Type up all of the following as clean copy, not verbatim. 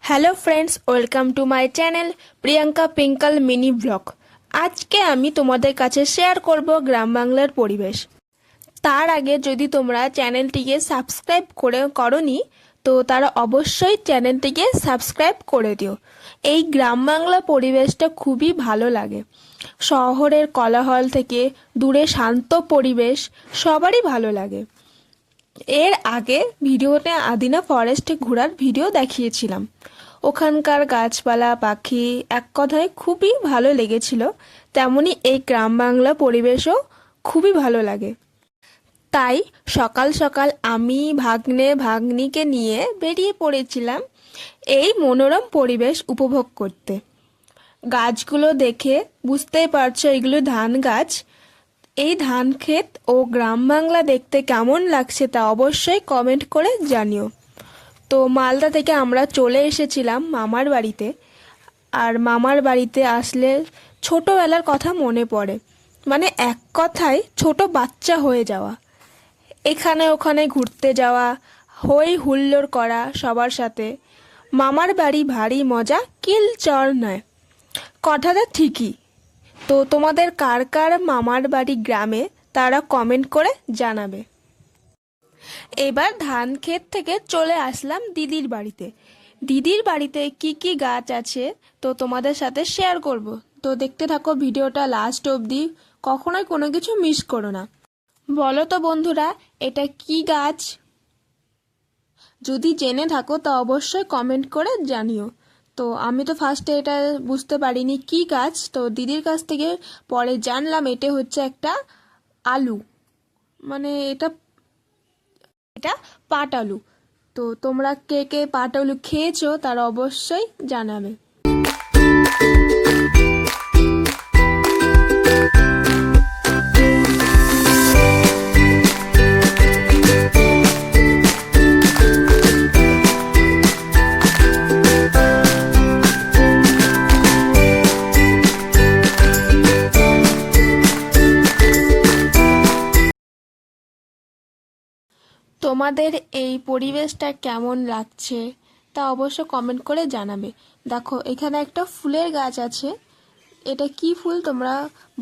Hello friends, welcome to my channel Priyanka Pinkal mini blog. আজকে আমি তোমাদের কাছে শেয়ার করব গ্রাম বাংলার পরিবেশ। তার আগে যদি তোমরা চ্যানেলটিকে সাবস্ক্রাইব করোনি তো তারা অবশ্যই চ্যানেলটিকে সাবস্ক্রাইব করে দিও। এই গ্রাম বাংলা পরিবেশটা খুবই ভালো লাগে। শহরের কোলাহল থেকে দূরে শান্ত পরিবেশ সবারই ভালো লাগে। এর আগে ভিডিওতে আদিনা ফরেস্টে ঘোরার ভিডিও দেখিয়েছিলাম। ওখানকার গাছপালা পাখি এক কথায় খুবই ভালো লেগেছিল। তেমনি এই গ্রাম বাংলা পরিবেশও খুবই ভালো লাগে। তাই সকাল সকাল আমি ভাগ্নিকে নিয়ে বেরিয়ে পড়েছিলাম এই মনোরম পরিবেশ উপভোগ করতে। গাছগুলো দেখে বুঝতেই পারছো এগুলো ধান গাছ। এই ধান ক্ষেত ও গ্রাম বাংলা দেখতে কেমন লাগছে তা অবশ্যই কমেন্ট করে জানিও। তো মালদা থেকে আমরা চলে এসেছিলাম মামার বাড়িতে। আর মামার বাড়িতে আসলে ছোটোবেলার কথা মনে পড়ে, মানে এক কথায় ছোট বাচ্চা হয়ে যাওয়া। এখানে ওখানে ঘুরতে যাওয়া, হই হুল্লোড় করা সবার সাথে। মামার বাড়ি ভারী মজা, কিল চর নয়, কথাটা ঠিকই। তো তোমাদের কার কার মামার বাড়ি গ্রামে তারা কমেন্ট করে জানাবে। এবার ধান ক্ষেত থেকে চলে আসলাম দিদির বাড়িতে। দিদির বাড়িতে কি কি গাছ আছে তো তোমাদের সাথে শেয়ার করব। তো দেখতে থাকো ভিডিওটা লাস্ট অবধি, কখনোই কোনো কিছু মিস করো না। বলো তো বন্ধুরা, এটা কি গাছ? যদি জেনে থাকো তা অবশ্যই কমেন্ট করে জানিও। তো আমি তো ফার্স্টে এটা বুঝতে পারিনি কি গাছ, তো দিদির কাছ থেকে পরে জানলাম এটা হচ্ছে একটা আলু, মানে এটা এটা পাট আলু। তো তোমরা কে কে পাট আলু খেয়েছো তারা অবশ্যই জানাবে। তোমাদের এই পরিবেশটা কেমন লাগছে তা অবশ্য কমেন্ট করে জানাবে। দেখো এখানে একটা ফুলের গাছ আছে, এটা কি ফুল তোমরা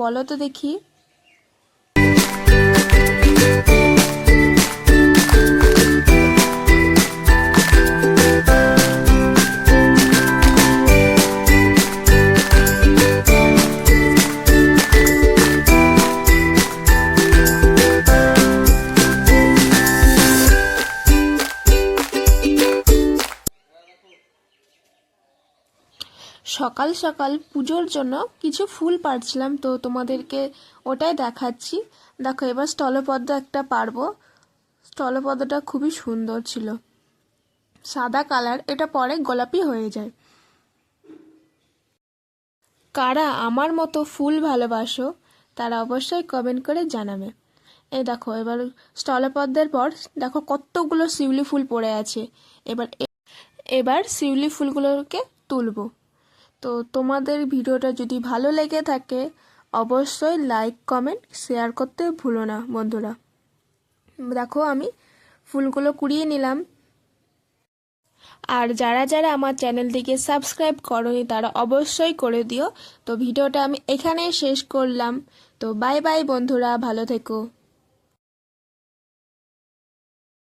বলো তো দেখি। সকাল সকাল পুজোর জন্য কিছু ফুল পাড়ছিলাম, তো তোমাদেরকে ওটাই দেখাচ্ছি। দেখো এবার স্থলপদ্ম একটা পারবো। স্থলপদ্মটা খুবই সুন্দর ছিল, সাদা কালার, এটা পরে গোলাপি হয়ে যায়। কারা আমার মতো ফুল ভালোবাসো তারা অবশ্যই কমেন্ট করে জানাবে। এই দেখো এবার স্থলপদ্মের পর দেখো কতগুলো শিউলি ফুল পড়ে আছে। এবার শিউলি ফুলগুলোকে তুলবো। তো তোমাদের ভিডিওটা যদি ভালো লেগে থাকে অবশ্যই লাইক কমেন্ট শেয়ার করতে ভুলো না বন্ধুরা। দেখো আমি ফুলগুলো কুড়িয়ে নিলাম। আর যারা যারা আমার চ্যানেলটিকে সাবস্ক্রাইব করোনি তারা অবশ্যই করে দিও। তো ভিডিওটা আমি এখানেই শেষ করলাম। তো বাই বাই বন্ধুরা, ভালো থেকো।